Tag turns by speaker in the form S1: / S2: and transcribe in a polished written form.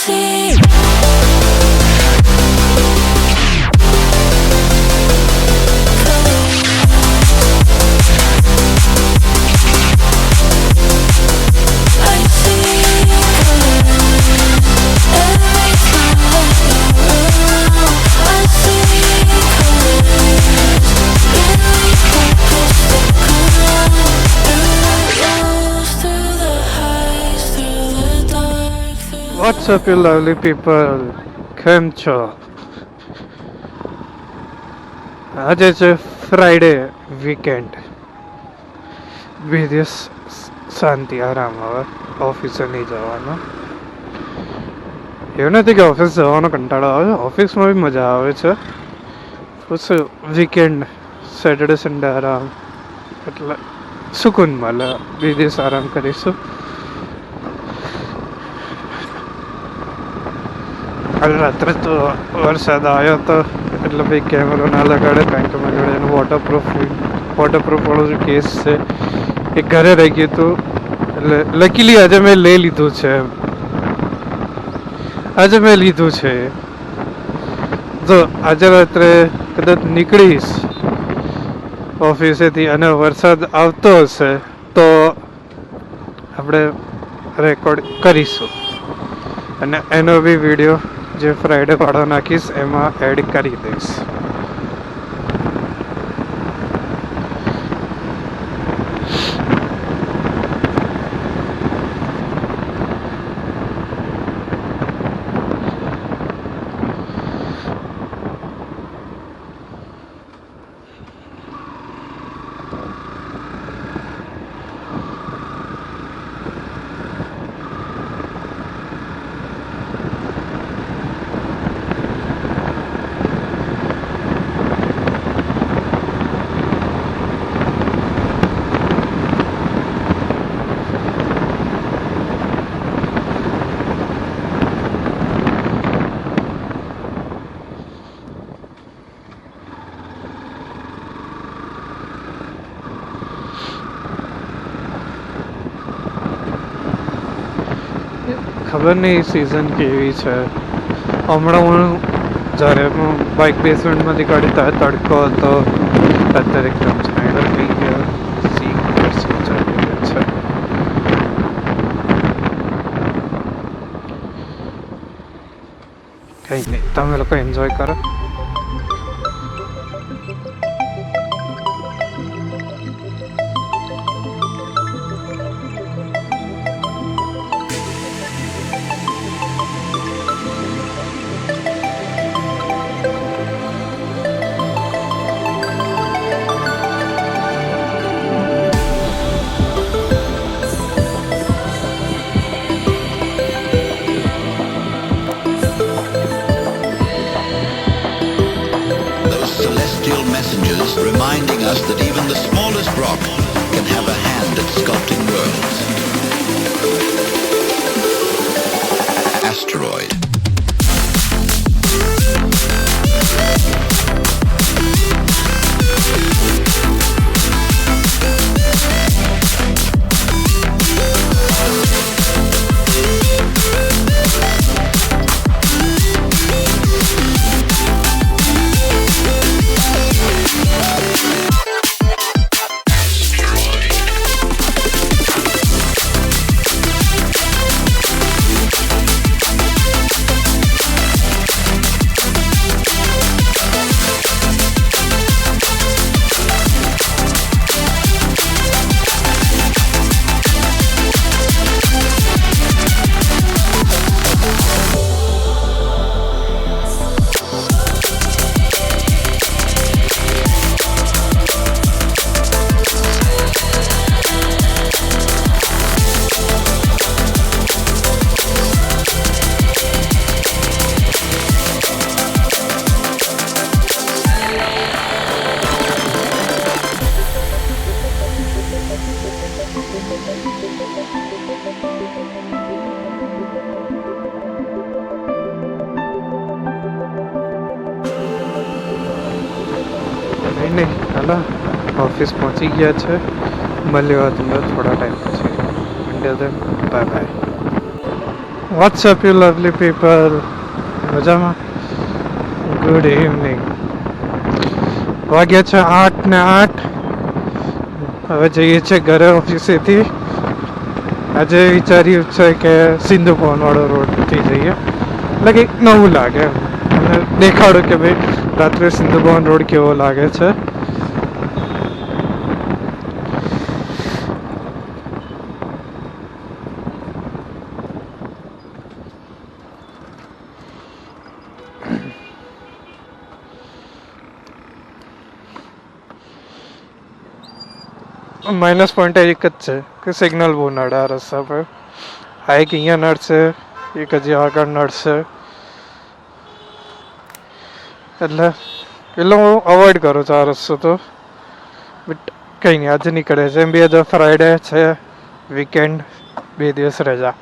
S1: see.
S2: What's up, you lovely people? કેમ છો? આજે છે ફ્રાઈડે વીકેન્ડ. બે દિવસ શાંતિ આરામ, હવે ઓફિસે નહીં જવાનું. એવું નથી કે ઓફિસ જવાનો કંટાળો આવે છે, ઓફિસમાં બી મજા આવે છે. બસ વીકેન્ડ સેટરડે સન્ડે આરામ, એટલે સુકૂન મળે. બે દિવસ આરામ કરીશું. કાલે રાત્રે તો વરસાદ આવ્યો હતો, એટલે ભાઈ કેમેરો ના લગાડે, કારણ કે મારી જોડે એનું વોટરપ્રૂફ વાળો જે કેસ છે એ ઘરે રહી ગયું હતું. એટલે લકીલી આજે મેં લઈ લીધું છે. તો આજે રાત્રે કદાચ નીકળીશ ઓફિસેથી અને વરસાદ આવતો હશે તો આપણે રેકોર્ડ કરીશું, અને એનો બી વિડીયો જે ફ્રાઈડે વાળો નાખીશ એમાં એડ કરી દઈશ. ખબર નહીં સિઝન કેવી છે. હમણાં હું જ્યારે હું બાઇક બેસમેન્ટમાંથી કાઢી ત્યારે તડકો હતો, અત્યારે એકદમ છાંયડો થઈ ગયો. સી ચાલી રહ્યો છે. કંઈ નહીં, તમે લોકો એન્જોય કરો.
S3: Reminding us that even the smallest rock can have a hand at sculpting worlds. Asteroid. નહીં હાલો ઓફિસ પહોંચી ગયા છે. મળ્યો તમને થોડા ટાઈમ પછી. Bye bye.
S2: What's up you lovely people, મજામાં? Good evening. વાગ્યા છે 8:08. હવે જઈએ છીએ ઘરે ઓફિસેથી. આજે વિચાર્યું છે કે સિંધુ ભવનવાળો રોડથી જઈએ, એટલે કંઈક નવું લાગે એમ. અને દેખાડો કે ભાઈ રાત્રે સિંધુ ભવન રોડ કેવો લાગે છે. માઇનસ પોઈન્ટ એક જ છે કે સિગ્નલ બહુ નડે આ રસ્તા પર. આ એક અહીંયા નડશે, એક હજી આગળ નડશે, એટલે હું અવોઇડ કરું છું આ રસ્તો તો. બટ કંઈ નહીં, આજે નીકળે છે. એમ બી આજે ફ્રાઈડે છે, વીકેન્ડ, 2 દિવસ રજા.